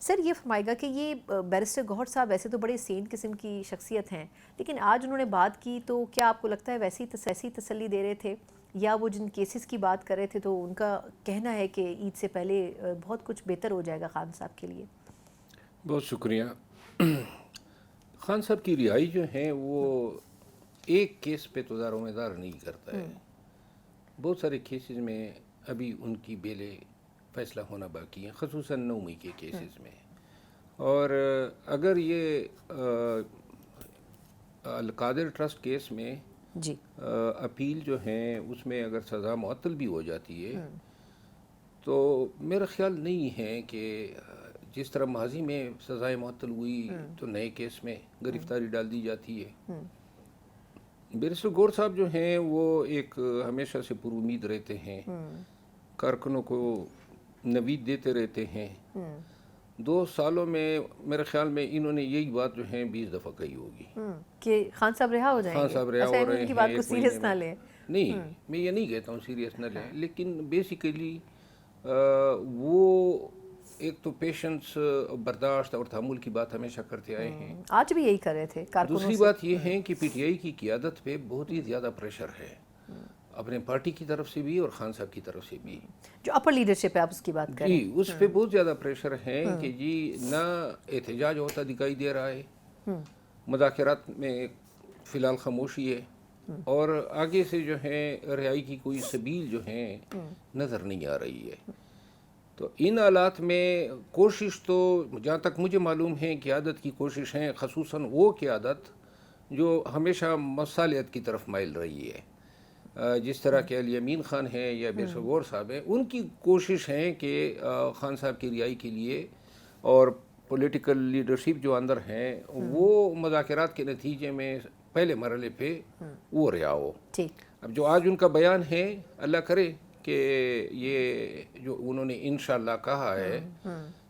سر یہ فرمائے گا کہ یہ بیرسٹر گوہر صاحب ویسے تو بڑے سین قسم کی شخصیت ہیں، لیکن آج انہوں نے بات کی تو کیا آپ کو لگتا ہے ویسی تسلی دے رہے تھے، یا وہ جن کیسز کی بات کر رہے تھے تو ان کا کہنا ہے کہ عید سے پہلے بہت کچھ بہتر ہو جائے گا خان صاحب کے لیے؟ بہت شکریہ۔ خان صاحب کی رہائی جو ہے وہ ایک کیس پہ تو دار و مدار نہیں کرتا ہے، بہت سارے کیسز میں ابھی ان کی بیلے فیصلہ ہونا باقی ہیں، خصوصاً 9 مئی کے کیسز میں۔ اور اگر یہ القادر ٹرسٹ کیس میں جی اپیل جو ہیں اس میں اگر سزا معطل بھی ہو جاتی ہے تو میرا خیال نہیں ہے کہ جس طرح ماضی میں سزائیں معطل ہوئی تو نئے کیس میں گرفتاری ڈال دی جاتی ہے۔ بیرسٹر گوہر صاحب جو ہیں وہ ایک ہمیشہ سے پر امید رہتے ہیں، کارکنوں کو نوید دیتے رہتے ہیں۔ 2 سالوں میں میرے خیال میں انہوں نے یہی بات جو ہے 20 دفعہ کہی ہوگی کہ خان صاحب رہا ہو جائیں گے۔ خان صاحب رہا ہو رہے ان کی ہیں بات کو ایک سیریس مہینے نہ میں۔ لیں۔ نہیں، میں یہ نہیں کہتا ہوں سیریس نہ لیں، لیکن بیسیکلی وہ ایک تو پیشنس، برداشت اور تحمل کی بات ہمیشہ کرتے آئے ہیں۔ آج بھی یہی کر رہے تھے کارکنوں دوسری سے۔ بات یہ ہے کہ پی ٹی آئی کی قیادت پہ بہت ہی زیادہ پریشر ہے، اپنے پارٹی کی طرف سے بھی اور خان صاحب کی طرف سے بھی۔ جو اپر لیڈرشپ ہے آپ اس کی بات کریں۔ جی، اس پہ بہت زیادہ پریشر ہے کہ جی نہ احتجاج ہوتا دکھائی دے رہا ہے، مذاکرات میں فی الحال خاموشی ہے، اور آگے سے جو ہے رہائی کی کوئی سبیل جو ہے نظر نہیں آ رہی ہے۔ تو ان حالات میں کوشش تو جہاں تک مجھے معلوم ہے قیادت کی کوشش ہیں، خصوصاً وہ قیادت جو ہمیشہ مصالحت کی طرف مائل رہی ہے، جس طرح کہ علی امین خان ہے یا بیرسٹر گوہر صاحب ہیں، ان کی کوشش ہے کہ خان صاحب کی رہائی کے لیے اور پولیٹیکل لیڈرشپ جو اندر ہیں وہ مذاکرات کے نتیجے میں پہلے مرحلے پہ وہ رہا ہو۔ اب جو آج ان کا بیان ہے، اللہ کرے کہ یہ جو انہوں نے انشاءاللہ کہا ہے،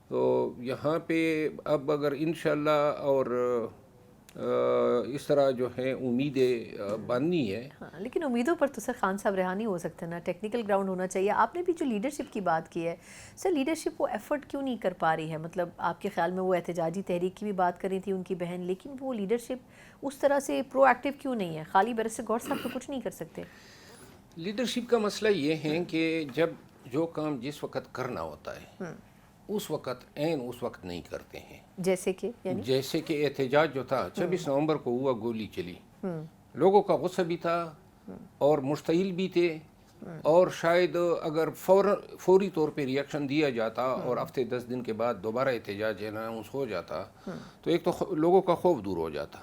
تو یہاں پہ اب اگر انشاءاللہ اور اس طرح جو ہے امیدیں باندھنی ہے۔ لیکن امیدوں پر تو سر خان صاحب رہا نہیں ہو سکتے نا، ٹیکنیکل گراؤنڈ ہونا چاہیے۔ آپ نے بھی جو لیڈرشپ کی بات کی ہے سر، لیڈرشپ وہ ایفرٹ کیوں نہیں کر پا رہی ہے؟ مطلب آپ کے خیال میں وہ احتجاجی تحریک کی بھی بات کر رہی تھی ان کی بہن، لیکن وہ لیڈرشپ اس طرح سے پرو ایکٹیو کیوں نہیں ہے؟ خالی بیرسٹر گوہر صاحب تو کچھ نہیں کر سکتے۔ لیڈرشپ کا مسئلہ یہ ہے کہ جب جو کام جس وقت کرنا ہوتا ہے اس وقت اس وقت نہیں کرتے ہیں۔ جیسے کہ جیسے کہ احتجاج جو تھا 26 نومبر کو ہوا، گولی چلی، لوگوں کا غصہ بھی تھا اور مشتعل بھی تھے، اور شاید اگر فوری طور پہ ریاکشن دیا جاتا اور ہفتے 10 دن کے بعد دوبارہ احتجاج اناؤنس ہو جاتا تو ایک تو لوگوں کا خوف دور ہو جاتا،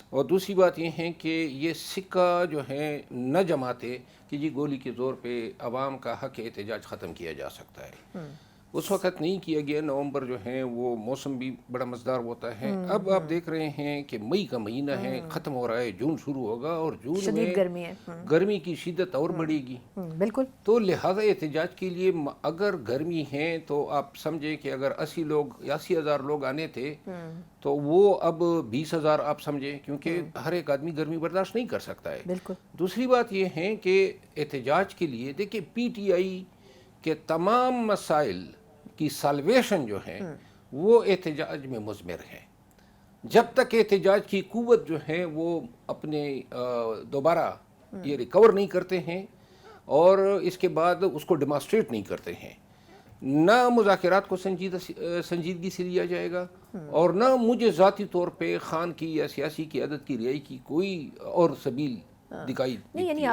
اور دوسری بات یہ ہے کہ یہ سکہ جو ہے نہ جماتے کہ جی گولی کے زور پہ عوام کا حق احتجاج ختم کیا جا سکتا ہے۔ اس وقت نہیں کیا گیا۔ نومبر جو ہے وہ موسم بھی بڑا مزدار ہوتا ہے۔ اب آپ دیکھ رہے ہیں کہ مئی کا مہینہ ہے، ختم ہو رہا ہے، جون شروع ہوگا، اور جون میں شدید گرمی ہے، گرمی کی شدت اور بڑھے گی۔ بالکل۔ تو لہذا احتجاج کے لیے اگر گرمی ہے تو آپ سمجھیں کہ اگر 80,000 لوگ آنے تھے تو وہ اب 20,000 آپ سمجھیں، کیونکہ ہر ایک آدمی گرمی برداشت نہیں کر سکتا ہے۔ بالکل۔ دوسری بات یہ ہے کہ احتجاج کے لیے دیکھیں پی ٹی آئی کے تمام مسائل کی سالویشن جو ہے وہ احتجاج میں مضمر ہے۔ جب تک احتجاج کی قوت جو ہے وہ اپنے دوبارہ یہ ریکور نہیں کرتے ہیں اور اس کے بعد اس کو ڈیمانسٹریٹ نہیں کرتے ہیں، نہ مذاکرات کو سنجیدگی سے لیا جائے گا، اور نہ مجھے ذاتی طور پہ خان کی یا سیاسی قیادت کی رہائی کی کوئی اور سبیل دکھائی نہیں، یعنی